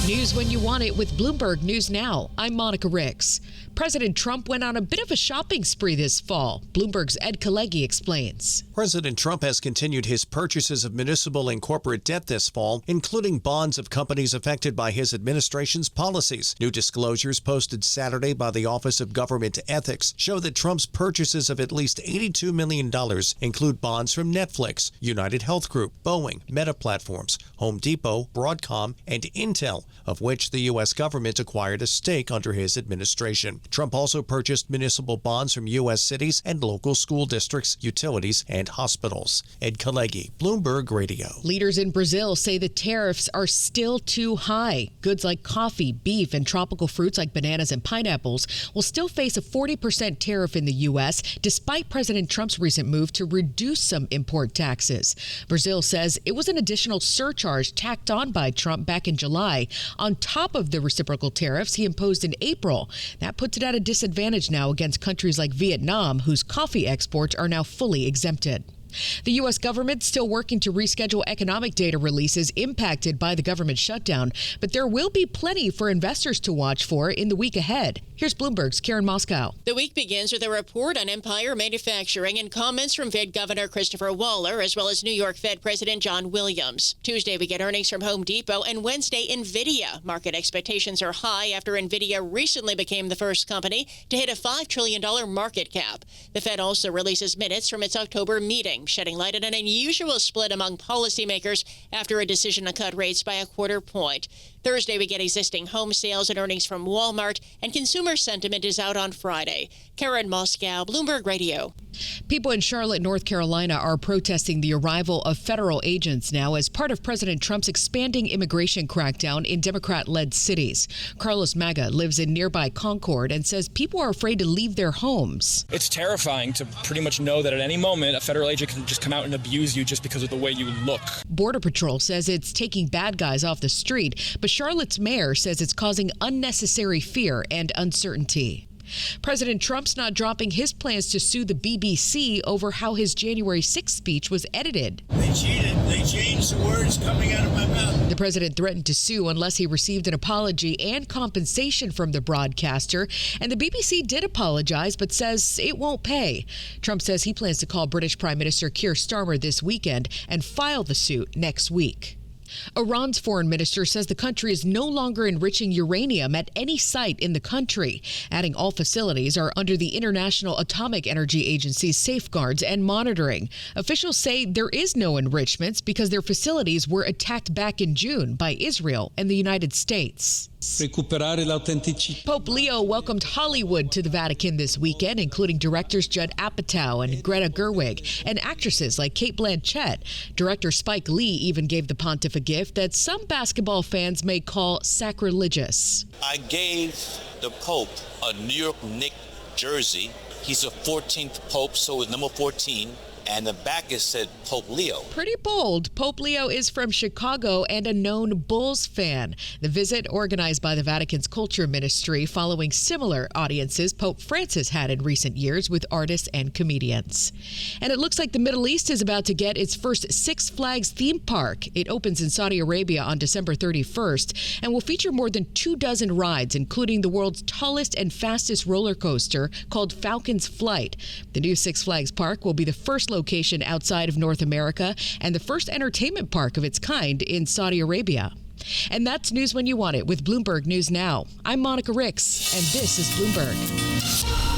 News when you want it with Bloomberg News Now. I'm Monica Ricks. President Trump went on a bit of a shopping spree this fall. Bloomberg's Ed Kalegi explains. President Trump has continued his purchases of municipal and corporate debt this fall, including bonds of companies affected by his administration's policies. New disclosures posted Saturday by the Office of Government Ethics show that Trump's purchases of at least $82 million include bonds from Netflix, United Health Group, Boeing, Meta Platforms, Home Depot, Broadcom, and Intel, of which the U.S. government acquired a stake under his administration. Trump also purchased municipal bonds from U.S. cities and local school districts, utilities, and hospitals. Ed Kalegi, Bloomberg Radio. Leaders in Brazil say the tariffs are still too high. Goods like coffee, beef, and tropical fruits like bananas and pineapples will still face a 40% tariff in the U.S., despite President Trump's recent move to reduce some import taxes. Brazil says it was an additional surcharge tacked on by Trump back in July, on top of the reciprocal tariffs he imposed in April. That puts it at a disadvantage now against countries like Vietnam, whose coffee exports are now fully exempted. The U.S. government still working to reschedule economic data releases impacted by the government shutdown, but there will be plenty for investors to watch for in the week ahead. Here's Bloomberg's Karen Moscow. The week begins with a report on Empire Manufacturing and comments from Fed Governor Christopher Waller, as well as New York Fed President John Williams. Tuesday, we get earnings from Home Depot, and Wednesday, NVIDIA. Market expectations are high after NVIDIA recently became the first company to hit a $5 trillion market cap. The Fed also releases minutes from its October meeting, shedding light on an unusual split among policymakers after a decision to cut rates by a quarter point. Thursday, we get existing home sales and earnings from Walmart, and consumer sentiment is out on Friday. Karen Moscow, Bloomberg Radio. People in Charlotte, North Carolina are protesting the arrival of federal agents now as part of President Trump's expanding immigration crackdown in Democrat-led cities. Carlos Maga lives in nearby Concord and says people are afraid to leave their homes. It's terrifying to pretty much know that at any moment a federal agent can just come out and abuse you just because of the way you look. Border Patrol says it's taking bad guys off the street, but Charlotte's mayor says it's causing unnecessary fear and uncertainty. President Trump's not dropping his plans to sue the BBC over how his January 6th speech was edited. They cheated. They changed the words coming out of my mouth. The president threatened to sue unless he received an apology and compensation from the broadcaster. And the BBC did apologize, but says it won't pay. Trump says he plans to call British Prime Minister Keir Starmer this weekend and file the suit next week. Iran's foreign minister says the country is no longer enriching uranium at any site in the country, adding all facilities are under the International Atomic Energy Agency's safeguards and monitoring. Officials say there is no enrichments because their facilities were attacked back in June by Israel and the United States. Pope Leo welcomed Hollywood to the Vatican this weekend, including directors Judd Apatow and Greta Gerwig, and actresses like Cate Blanchett. Director Spike Lee even gave the pontiff a gift that some basketball fans may call sacrilegious. I gave the Pope a New York Knicks jersey. He's the 14th Pope, so it's number 14. And the back is said Pope Leo. Pretty bold. Pope Leo is from Chicago and a known Bulls fan. The visit, organized by the Vatican's Culture Ministry, following similar audiences Pope Francis had in recent years with artists and comedians. And it looks like the Middle East is about to get its first Six Flags theme park. It opens in Saudi Arabia on December 31st and will feature more than 24 rides, including the world's tallest and fastest roller coaster called Falcon's Flight. The new Six Flags park will be the first location outside of North America and the first entertainment park of its kind in Saudi Arabia. And that's News When You Want It with Bloomberg News Now. I'm Monica Ricks, and this is Bloomberg.